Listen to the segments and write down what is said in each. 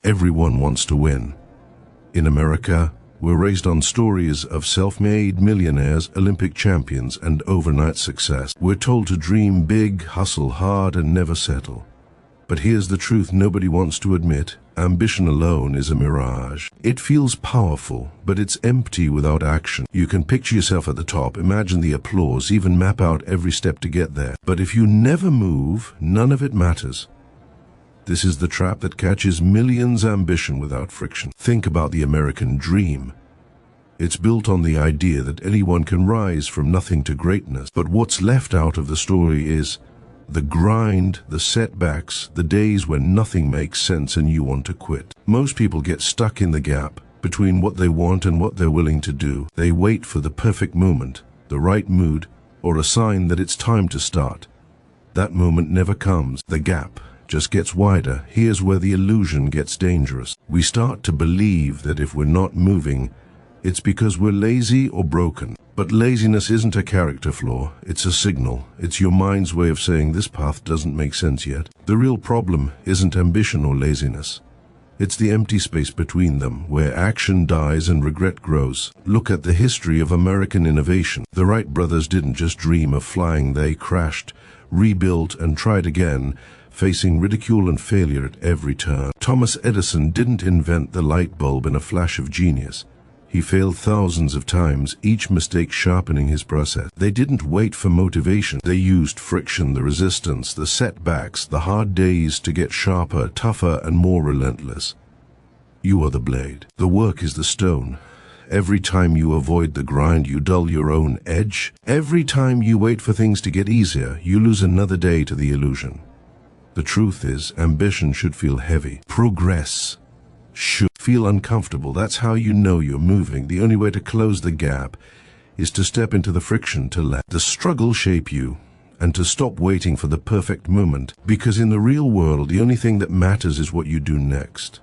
Everyone wants to win. In America, we're raised on stories of self-made millionaires, Olympic champions, and overnight success. We're told to dream big, hustle hard, and never settle. But here's the truth nobody wants to admit. Ambition alone is a mirage. It feels powerful, but it's empty without action. You can picture yourself at the top, imagine the applause, even map out every step to get there. But if you never move, none of it matters. This is the trap that catches millions' ambition without friction. Think about the American dream. It's built on the idea that anyone can rise from nothing to greatness. But what's left out of the story is the grind, the setbacks, the days when nothing makes sense and you want to quit. Most people get stuck in the gap between what they want and what they're willing to do. They wait for the perfect moment, the right mood, or a sign that it's time to start. That moment never comes. The gap just gets wider. Here's where the illusion gets dangerous. We start to believe that if we're not moving, it's because we're lazy or broken. But laziness isn't a character flaw, it's a signal. It's your mind's way of saying this path doesn't make sense yet. The real problem isn't ambition or laziness. It's the empty space between them, where action dies and regret grows. Look at the history of American innovation. The Wright brothers didn't just dream of flying, they crashed, rebuilt, and tried again, facing ridicule and failure at every turn. Thomas Edison didn't invent the light bulb in a flash of genius. He failed thousands of times, each mistake sharpening his process. They didn't wait for motivation. They used friction, the resistance, the setbacks, the hard days to get sharper, tougher, and more relentless. You are the blade. The work is the stone. Every time you avoid the grind, you dull your own edge. Every time you wait for things to get easier, you lose another day to the illusion. The truth is, ambition should feel heavy. Progress should feel uncomfortable. That's how you know you're moving. The only way to close the gap is to step into the friction, to let the struggle shape you, and to stop waiting for the perfect moment. Because in the real world, the only thing that matters is what you do next.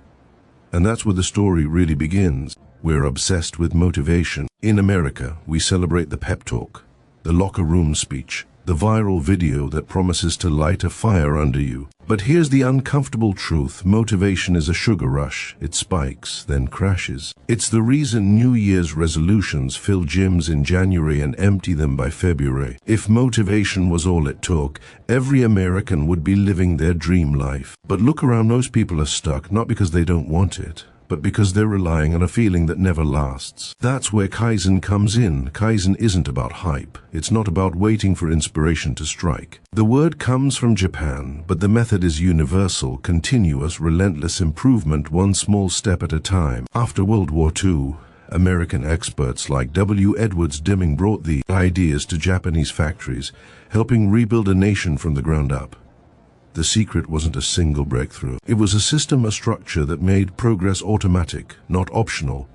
And that's where the story really begins. We're obsessed with motivation. In America, we celebrate the pep talk, the locker room speech, the viral video that promises to light a fire under you. But here's the uncomfortable truth. Motivation is a sugar rush. It spikes, then crashes. It's the reason New Year's resolutions fill gyms in January and empty them by February. If motivation was all it took, every American would be living their dream life. But look around, most people are stuck, not because they don't want it, but because they're relying on a feeling that never lasts. That's where Kaizen comes in. Kaizen isn't about hype. It's not about waiting for inspiration to strike. The word comes from Japan, but the method is universal, continuous, relentless improvement, one small step at a time. After World War II, American experts like W. Edwards Deming brought the ideas to Japanese factories, helping rebuild a nation from the ground up. The secret wasn't a single breakthrough. It was a system, a structure that made progress automatic, not optional.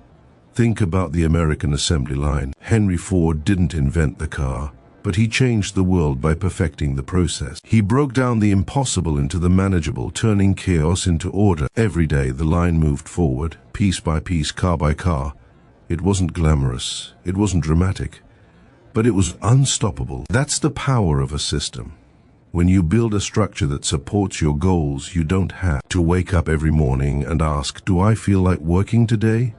Think about the American assembly line. Henry Ford didn't invent the car, but he changed the world by perfecting the process. He broke down the impossible into the manageable, turning chaos into order. Every day the line moved forward, piece by piece, car by car. It wasn't glamorous, it wasn't dramatic, but it was unstoppable. That's the power of a system. When you build a structure that supports your goals, you don't have to wake up every morning and ask, do I feel like working today?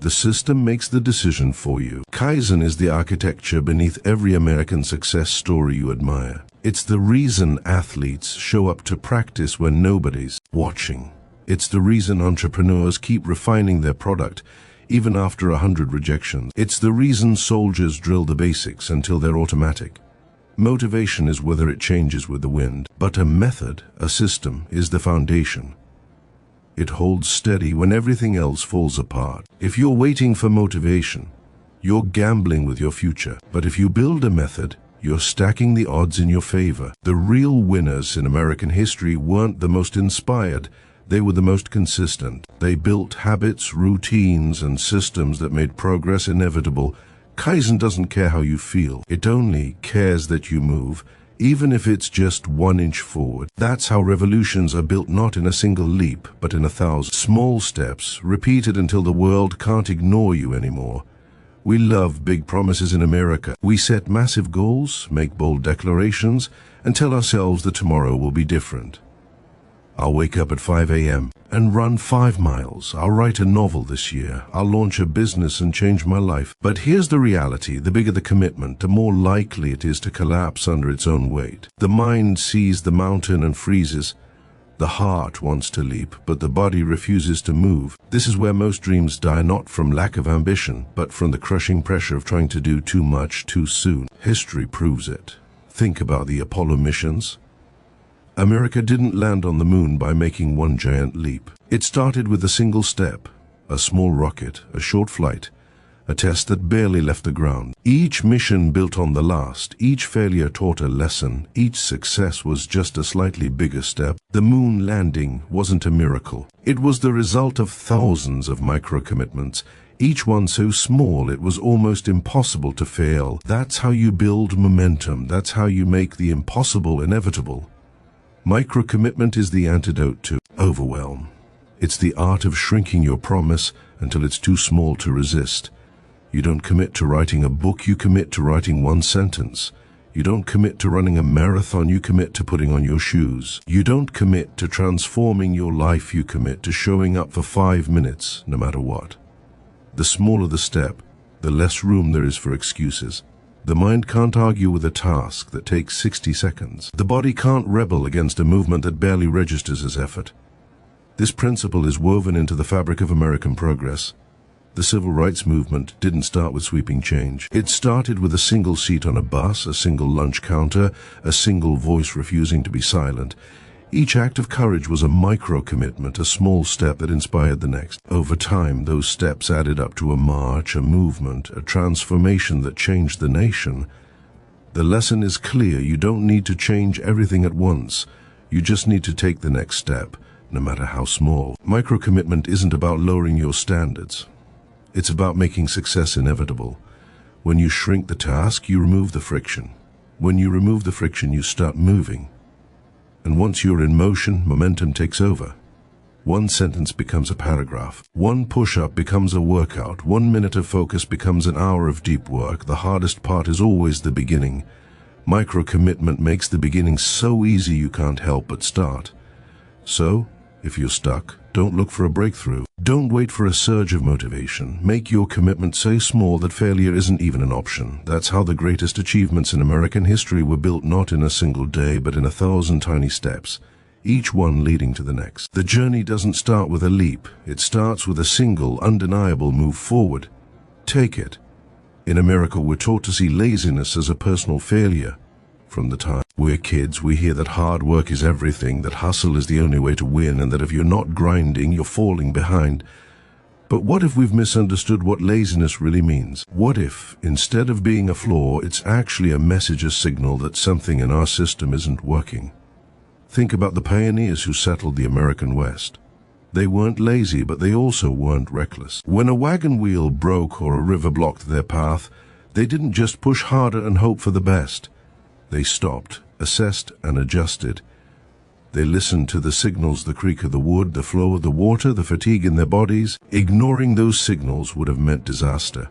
The system makes the decision for you. Kaizen is the architecture beneath every American success story you admire. It's the reason athletes show up to practice when nobody's watching. It's the reason entrepreneurs keep refining their product even after 100 rejections. It's the reason soldiers drill the basics until they're automatic. Motivation is whether it changes with the wind, but a method, a system, is the foundation. It holds steady when everything else falls apart. If you're waiting for motivation, you're gambling with your future. But if you build a method, you're stacking the odds in your favor. The real winners in American history weren't the most inspired, they were the most consistent. They built habits, routines, and systems that made progress inevitable. Kaizen doesn't care how you feel. It only cares that you move, even if it's just 1 inch forward. That's how revolutions are built, not in a single leap, but in 1,000 small steps, repeated until the world can't ignore you anymore. We love big promises in America. We set massive goals, make bold declarations, and tell ourselves that tomorrow will be different. I'll wake up at 5 a.m. and run 5 miles. I'll write a novel this year. I'll launch a business and change my life. But here's the reality. The bigger the commitment, the more likely it is to collapse under its own weight. The mind sees the mountain and freezes. The heart wants to leap, but the body refuses to move. This is where most dreams die, not from lack of ambition, but from the crushing pressure of trying to do too much too soon. History proves it. Think about the Apollo missions. America didn't land on the moon by making one giant leap. It started with a single step, a small rocket, a short flight, a test that barely left the ground. Each mission built on the last, each failure taught a lesson, each success was just a slightly bigger step. The moon landing wasn't a miracle. It was the result of thousands of micro-commitments, each one so small it was almost impossible to fail. That's how you build momentum. That's how you make the impossible inevitable. Micro-commitment is the antidote to overwhelm. It's the art of shrinking your promise until it's too small to resist. You don't commit to writing a book, you commit to writing one sentence. You don't commit to running a marathon, you commit to putting on your shoes. You don't commit to transforming your life, you commit to showing up for 5 minutes, no matter what. The smaller the step, the less room there is for excuses. The mind can't argue with a task that takes 60 seconds. The body can't rebel against a movement that barely registers as effort. This principle is woven into the fabric of American progress. The civil rights movement didn't start with sweeping change. It started with a single seat on a bus, a single lunch counter, a single voice refusing to be silent. Each act of courage was a micro-commitment, a small step that inspired the next. Over time, those steps added up to a march, a movement, a transformation that changed the nation. The lesson is clear. You don't need to change everything at once. You just need to take the next step, no matter how small. Micro-commitment isn't about lowering your standards. It's about making success inevitable. When you shrink the task, you remove the friction. When you remove the friction, you start moving. And once you're in motion, momentum takes over. One sentence becomes a paragraph. One push-up becomes a workout. 1 minute of focus becomes an hour of deep work. The hardest part is always the beginning. Micro-commitment makes the beginning so easy you can't help but start. So, if you're stuck, don't look for a breakthrough. Don't wait for a surge of motivation. Make your commitment so small that failure isn't even an option. That's how the greatest achievements in American history were built, not in a single day, but in 1,000 tiny steps, each one leading to the next. The journey doesn't start with a leap. It starts with a single, undeniable move forward. Take it. In America, we're taught to see laziness as a personal failure. From the time we're kids, we hear that hard work is everything, that hustle is the only way to win, and that if you're not grinding, you're falling behind. But what if we've misunderstood what laziness really means? What if, instead of being a flaw, it's actually a message, a signal that something in our system isn't working? Think about the pioneers who settled the American West. They weren't lazy, but they also weren't reckless. When a wagon wheel broke or a river blocked their path, they didn't just push harder and hope for the best. They stopped, assessed, and adjusted. They listened to the signals, the creak of the wood, the flow of the water, the fatigue in their bodies. Ignoring those signals would have meant disaster.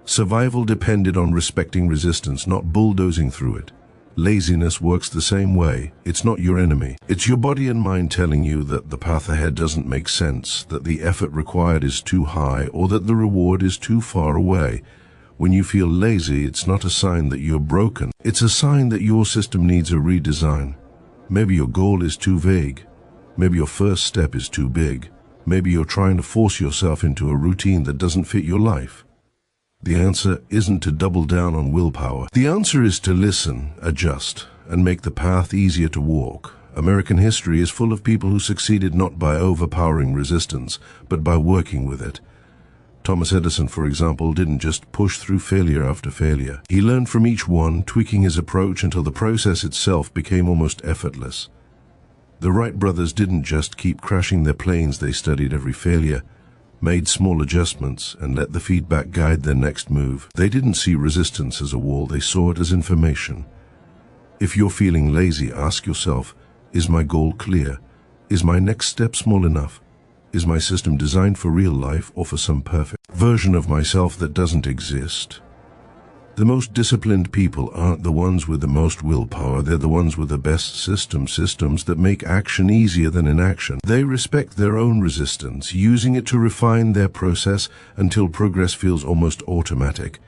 Survival depended on respecting resistance, not bulldozing through it. Laziness works the same way. It's not your enemy. It's your body and mind telling you that the path ahead doesn't make sense, that the effort required is too high, or that the reward is too far away. When you feel lazy, it's not a sign that you're broken. It's a sign that your system needs a redesign. Maybe your goal is too vague. Maybe your first step is too big. Maybe you're trying to force yourself into a routine that doesn't fit your life. The answer isn't to double down on willpower. The answer is to listen, adjust, and make the path easier to walk. American history is full of people who succeeded not by overpowering resistance, but by working with it. Thomas Edison, for example, didn't just push through failure after failure. He learned from each one, tweaking his approach until the process itself became almost effortless. The Wright brothers didn't just keep crashing their planes, they studied every failure, made small adjustments, and let the feedback guide their next move. They didn't see resistance as a wall, they saw it as information. If you're feeling lazy, ask yourself, is my goal clear? Is my next step small enough? Is my system designed for real life or for some perfect version of myself that doesn't exist? The most disciplined people aren't the ones with the most willpower, they're the ones with the best systems that make action easier than inaction. They respect their own resistance, using it to refine their process until progress feels almost automatic.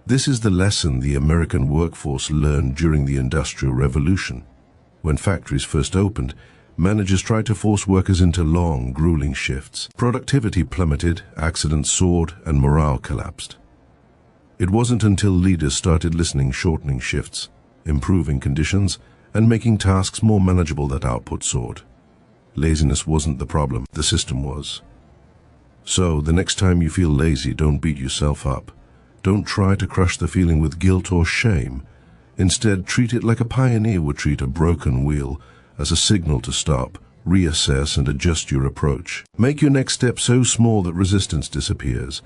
This is the lesson the American workforce learned during the Industrial Revolution. When factories first opened, managers tried to force workers into long, grueling shifts. Productivity plummeted, accidents soared, and morale collapsed. It wasn't until leaders started listening, shortening shifts, improving conditions, and making tasks more manageable that output soared. Laziness wasn't the problem, the system was. So, the next time you feel lazy, don't beat yourself up. Don't try to crush the feeling with guilt or shame. Instead, treat it like a pioneer would treat a broken wheel, as a signal to stop, reassess, and adjust your approach. Make your next step so small that resistance disappears.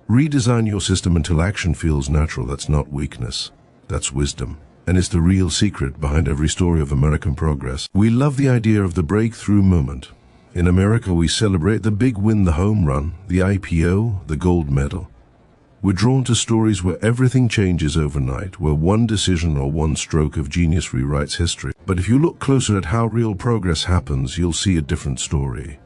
Redesign your system until action feels natural. That's not weakness. That's wisdom. And it's the real secret behind every story of American progress. We love the idea of the breakthrough moment. In America, we celebrate the big win, the home run, the IPO, the gold medal. We're drawn to stories where everything changes overnight, where one decision or one stroke of genius rewrites history. But if you look closer at how real progress happens, you'll see a different story.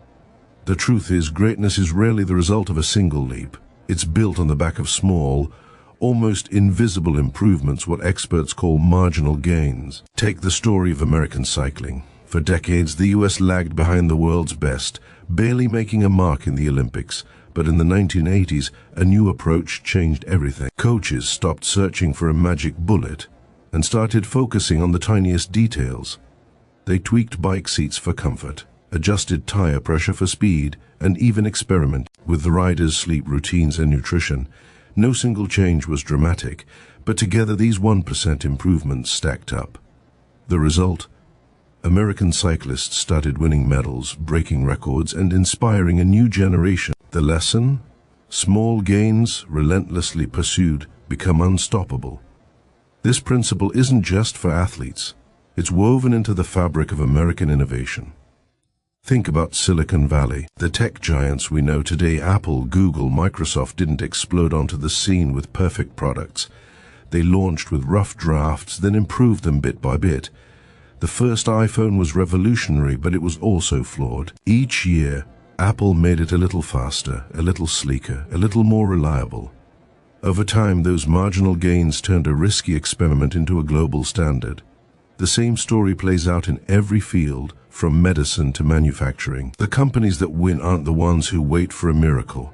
The truth is, greatness is rarely the result of a single leap. It's built on the back of small, almost invisible improvements, what experts call marginal gains. Take the story of American cycling. For decades, the US lagged behind the world's best, barely making a mark in the Olympics. But in the 1980s, a new approach changed everything. Coaches stopped searching for a magic bullet and started focusing on the tiniest details. They tweaked bike seats for comfort, adjusted tire pressure for speed, and even experimented with the riders' sleep routines and nutrition. No single change was dramatic, but together these 1% improvements stacked up. The result? American cyclists started winning medals, breaking records, and inspiring a new generation. The lesson? Small gains, relentlessly pursued, become unstoppable. This principle isn't just for athletes. It's woven into the fabric of American innovation. Think about Silicon Valley. The tech giants we know today, Apple, Google, Microsoft, didn't explode onto the scene with perfect products. They launched with rough drafts, then improved them bit by bit. The first iPhone was revolutionary, but it was also flawed. Each year, Apple made it a little faster, a little sleeker, a little more reliable. Over time, those marginal gains turned a risky experiment into a global standard. The same story plays out in every field, from medicine to manufacturing. The companies that win aren't the ones who wait for a miracle.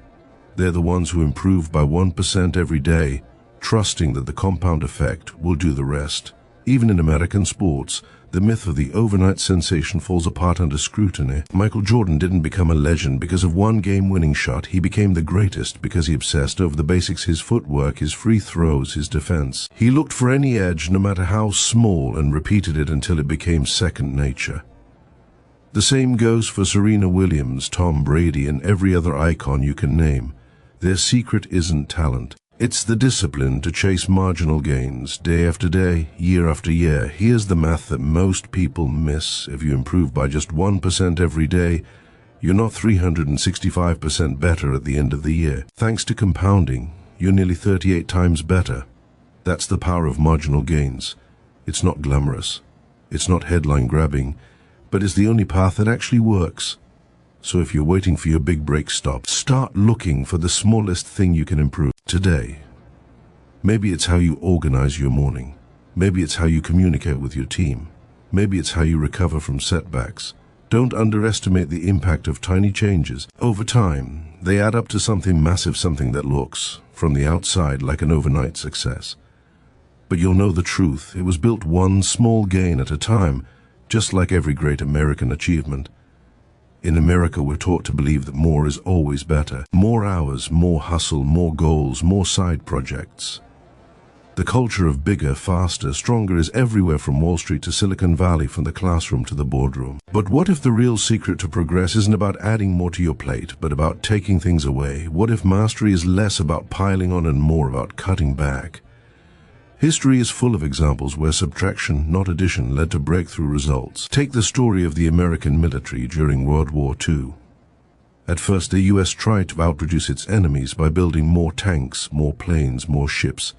They're the ones who improve by 1% every day, trusting that the compound effect will do the rest. Even in American sports, the myth of the overnight sensation falls apart under scrutiny. Michael Jordan didn't become a legend because of one game-winning shot. He became the greatest because he obsessed over the basics: his footwork, his free throws, his defense. He looked for any edge, no matter how small, and repeated it until it became second nature. The same goes for Serena Williams, Tom Brady, and every other icon you can name. Their secret isn't talent. It's the discipline to chase marginal gains, day after day, year after year. Here's the math that most people miss. If you improve by just 1% every day, you're not 365% better at the end of the year. Thanks to compounding, you're nearly 38 times better. That's the power of marginal gains. It's not glamorous. It's not headline-grabbing, but it's the only path that actually works. So if you're waiting for your big break, start looking for the smallest thing you can improve today. Maybe it's how you organize your morning. Maybe it's how you communicate with your team. Maybe it's how you recover from setbacks. Don't underestimate the impact of tiny changes. Over time, they add up to something massive, something that looks, from the outside, like an overnight success. But you'll know the truth. It was built one small gain at a time, just like every great American achievement. In America, we're taught to believe that more is always better. More hours, more hustle, more goals, more side projects. The culture of bigger, faster, stronger is everywhere, from Wall Street to Silicon Valley, from the classroom to the boardroom. But what if the real secret to progress isn't about adding more to your plate, but about taking things away? What if mastery is less about piling on and more about cutting back? History is full of examples where subtraction, not addition, led to breakthrough results. Take the story of the American military during World War II. At first, the US tried to outproduce its enemies by building more tanks, more planes, more ships.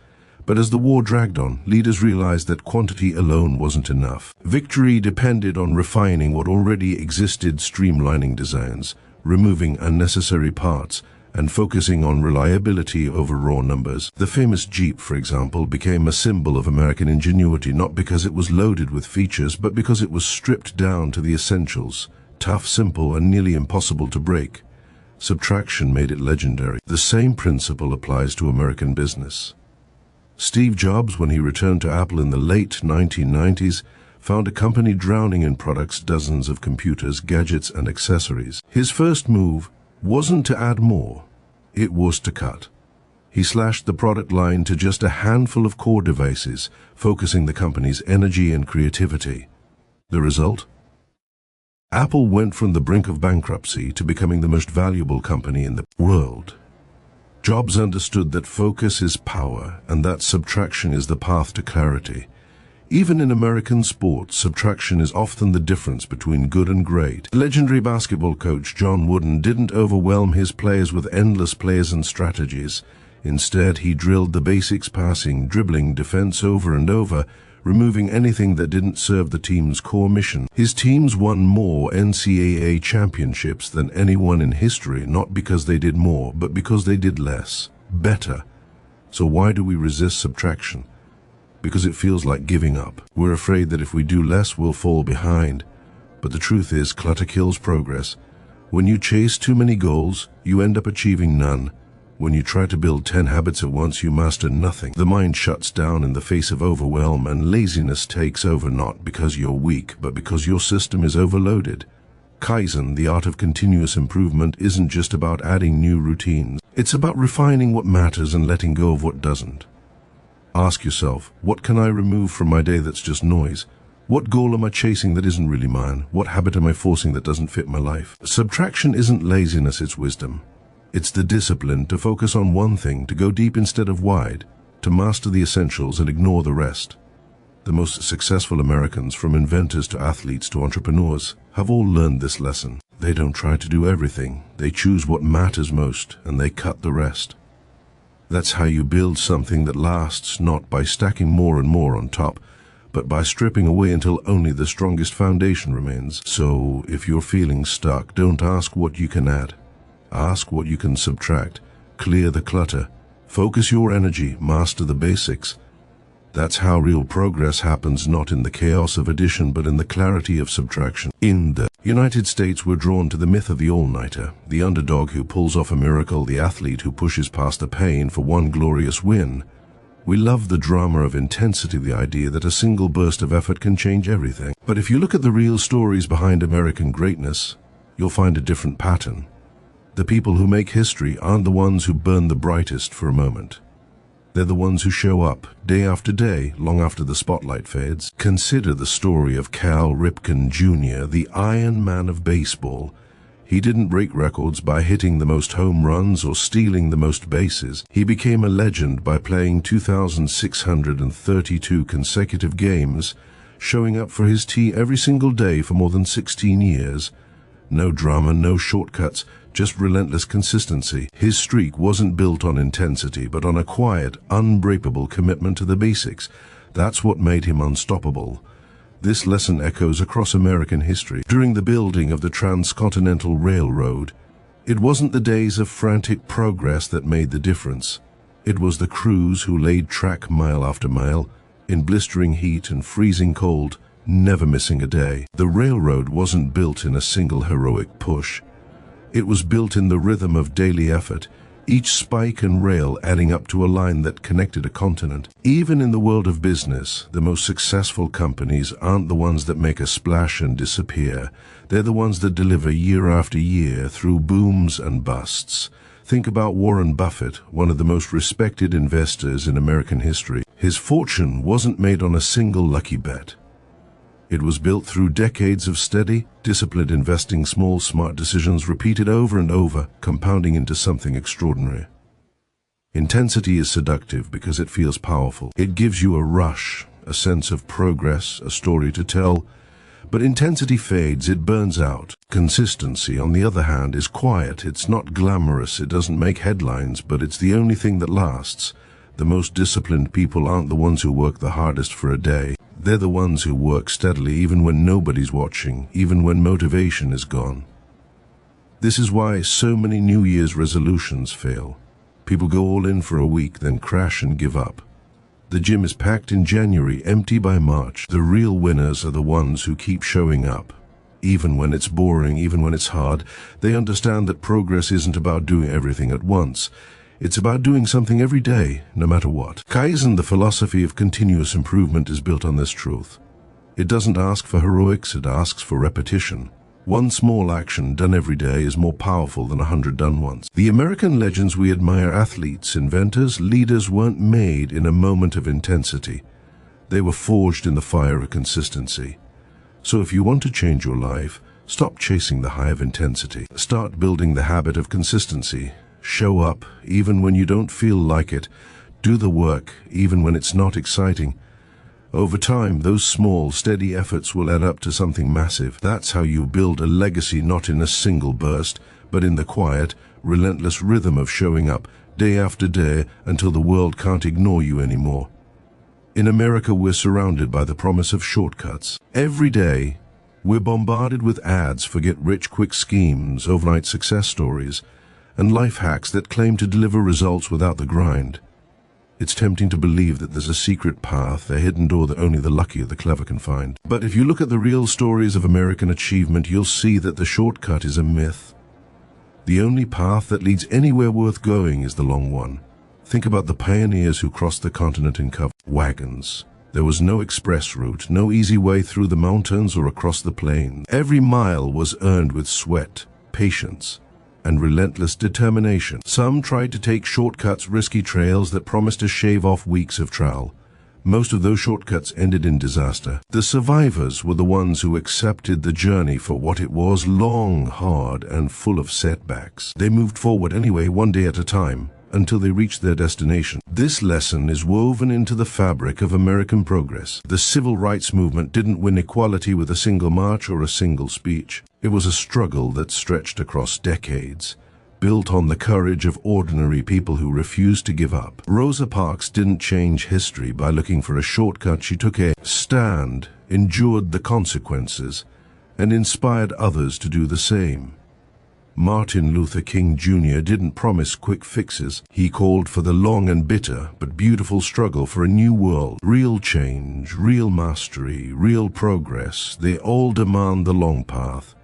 But as the war dragged on, leaders realized that quantity alone wasn't enough. Victory depended on refining what already existed, streamlining designs, removing unnecessary parts, and focusing on reliability over raw numbers. The famous Jeep, for example, became a symbol of American ingenuity, not because it was loaded with features, but because it was stripped down to the essentials, tough, simple, and nearly impossible to break. Subtraction made it legendary. The same principle applies to American business. Steve Jobs, when he returned to Apple in the late 1990s, found a company drowning in products, dozens of computers, gadgets, and accessories. His first move wasn't to add more, it was to cut. He slashed the product line to just a handful of core devices, focusing the company's energy and creativity. The result? Apple went from the brink of bankruptcy to becoming the most valuable company in the world. Jobs understood that focus is power and that subtraction is the path to clarity. Even in American sports, subtraction is often the difference between good and great. Legendary basketball coach John Wooden didn't overwhelm his players with endless plays and strategies. Instead, he drilled the basics: passing, dribbling, defense over and over, removing anything that didn't serve the team's core mission. His teams won more NCAA championships than anyone in history, not because they did more, but because they did less, better. So why do we resist subtraction? Because it feels like giving up. We're afraid that if we do less, we'll fall behind. But the truth is, clutter kills progress. When you chase too many goals, you end up achieving none. When you try to build 10 habits at once, you master nothing. The mind shuts down in the face of overwhelm, and laziness takes over, not because you're weak, but because your system is overloaded. Kaizen, the art of continuous improvement, isn't just about adding new routines. It's about refining what matters and letting go of what doesn't. Ask yourself, what can I remove from my day that's just noise? What goal am I chasing that isn't really mine? What habit am I forcing that doesn't fit my life? Subtraction isn't laziness, it's wisdom. It's the discipline to focus on one thing, to go deep instead of wide, to master the essentials and ignore the rest. The most successful Americans, from inventors to athletes to entrepreneurs, have all learned this lesson. They don't try to do everything. They choose what matters most, and they cut the rest. That's how you build something that lasts, not by stacking more and more on top, but by stripping away until only the strongest foundation remains. So, if you're feeling stuck, don't ask what you can add. Ask what you can subtract. Clear the clutter. Focus your energy. Master the basics. That's how real progress happens, not in the chaos of addition, but in the clarity of subtraction. In the United States, we're drawn to the myth of the all-nighter, the underdog who pulls off a miracle, the athlete who pushes past the pain for one glorious win. We love the drama of intensity, the idea that a single burst of effort can change everything. But if you look at the real stories behind American greatness, you'll find a different pattern. The people who make history aren't the ones who burn the brightest for a moment. They're the ones who show up, day after day, long after the spotlight fades. Consider the story of Cal Ripken Jr., the Iron Man of baseball. He didn't break records by hitting the most home runs or stealing the most bases. He became a legend by playing 2,632 consecutive games, showing up for his team every single day for more than 16 years. No drama, no shortcuts, just relentless consistency. His streak wasn't built on intensity, but on a quiet, unbreakable commitment to the basics. That's what made him unstoppable. This lesson echoes across American history. During the building of the Transcontinental Railroad, it wasn't the days of frantic progress that made the difference. It was the crews who laid track mile after mile, in blistering heat and freezing cold, never missing a day. The railroad wasn't built in a single heroic push. It was built in the rhythm of daily effort, each spike and rail adding up to a line that connected a continent. Even in the world of business, the most successful companies aren't the ones that make a splash and disappear. They're the ones that deliver year after year through booms and busts. Think about Warren Buffett, one of the most respected investors in American history. His fortune wasn't made on a single lucky bet. It was built through decades of steady, disciplined investing, small, smart decisions repeated over and over, compounding into something extraordinary. Intensity is seductive because it feels powerful. It gives you a rush, a sense of progress, a story to tell. But intensity fades, it burns out. Consistency, on the other hand, is quiet. It's not glamorous, it doesn't make headlines, but it's the only thing that lasts. The most disciplined people aren't the ones who work the hardest for a day. They're the ones who work steadily even when nobody's watching, even when motivation is gone. This is why so many New Year's resolutions fail. People go all in for a week, then crash and give up. The gym is packed in January, empty by March. The real winners are the ones who keep showing up. Even when it's boring, even when it's hard, they understand that progress isn't about doing everything at once. It's about doing something every day, no matter what. Kaizen, the philosophy of continuous improvement, is built on this truth. It doesn't ask for heroics, it asks for repetition. One small action done every day is more powerful than 100 done once. The American legends we admire, athletes, inventors, leaders, weren't made in a moment of intensity. They were forged in the fire of consistency. So if you want to change your life, stop chasing the high of intensity. Start building the habit of consistency. Show up even when you don't feel like it. Do the work even when it's not exciting. Over time, those small, steady efforts will add up to something massive. That's how you build a legacy, not in a single burst, but in the quiet, relentless rhythm of showing up day after day until the world can't ignore you anymore. In America, we're surrounded by the promise of shortcuts. Every day, we're bombarded with ads for get-rich-quick schemes, overnight success stories, and life hacks that claim to deliver results without the grind. It's tempting to believe that there's a secret path, a hidden door that only the lucky or the clever can find. But if you look at the real stories of American achievement, you'll see that the shortcut is a myth. The only path that leads anywhere worth going is the long one. Think about the pioneers who crossed the continent in covered wagons. There was no express route, no easy way through the mountains or across the plains. Every mile was earned with sweat, patience, and relentless determination. Some tried to take shortcuts, risky trails that promised to shave off weeks of travel. Most of those shortcuts ended in disaster. The survivors were the ones who accepted the journey for what it was: long, hard, and full of setbacks. They moved forward anyway, one day at a time, until they reached their destination. This lesson is woven into the fabric of American progress. The civil rights movement didn't win equality with a single march or a single speech. It was a struggle that stretched across decades, built on the courage of ordinary people who refused to give up. Rosa Parks didn't change history by looking for a shortcut. She took a stand, endured the consequences, and inspired others to do the same. Martin Luther King Jr. didn't promise quick fixes. He called for the long and bitter but beautiful struggle for a new world. Real change, real mastery, real progress, they all demand the long path.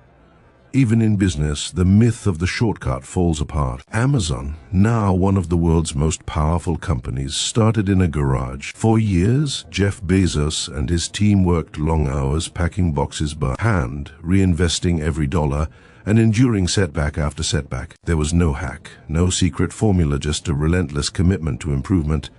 Even in business, the myth of the shortcut falls apart. Amazon, now one of the world's most powerful companies, started in a garage. For years, Jeff Bezos and his team worked long hours packing boxes by hand, reinvesting every dollar, and enduring setback after setback. There was no hack, no secret formula, just a relentless commitment to improvement,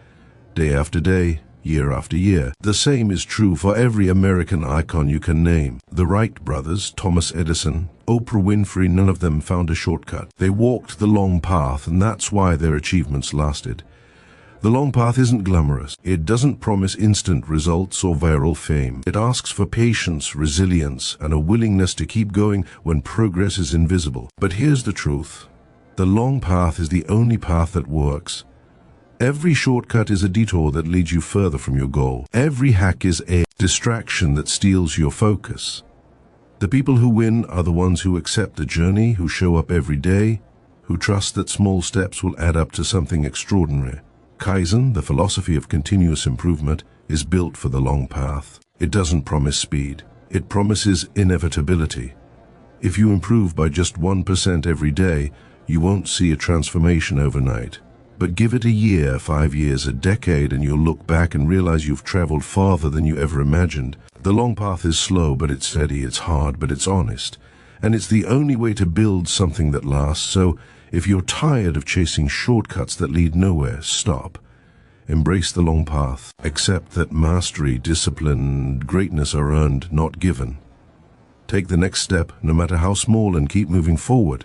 day after day, year after year. The same is true for every American icon you can name. The Wright brothers, Thomas Edison, Oprah Winfrey, none of them found a shortcut. They walked the long path, and that's why their achievements lasted. The long path isn't glamorous. It doesn't promise instant results or viral fame. It asks for patience, resilience, and a willingness to keep going when progress is invisible. But here's the truth. The long path is the only path that works. Every shortcut is a detour that leads you further from your goal. Every hack is a distraction that steals your focus. The people who win are the ones who accept the journey, who show up every day, who trust that small steps will add up to something extraordinary. Kaizen, the philosophy of continuous improvement, is built for the long path. It doesn't promise speed. It promises inevitability. If you improve by just 1% every day, you won't see a transformation overnight. But give it a year, 5 years, a decade, and you'll look back and realize you've traveled farther than you ever imagined. The long path is slow, but it's steady. It's hard, but it's honest. And it's the only way to build something that lasts. So if you're tired of chasing shortcuts that lead nowhere, stop. Embrace the long path. Accept that mastery, discipline, and greatness are earned, not given. Take the next step, no matter how small, and keep moving forward.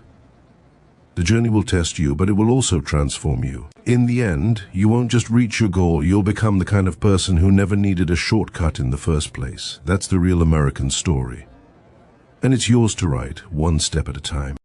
The journey will test you, but it will also transform you. In the end, you won't just reach your goal, you'll become the kind of person who never needed a shortcut in the first place. That's the real American story. And it's yours to write, one step at a time.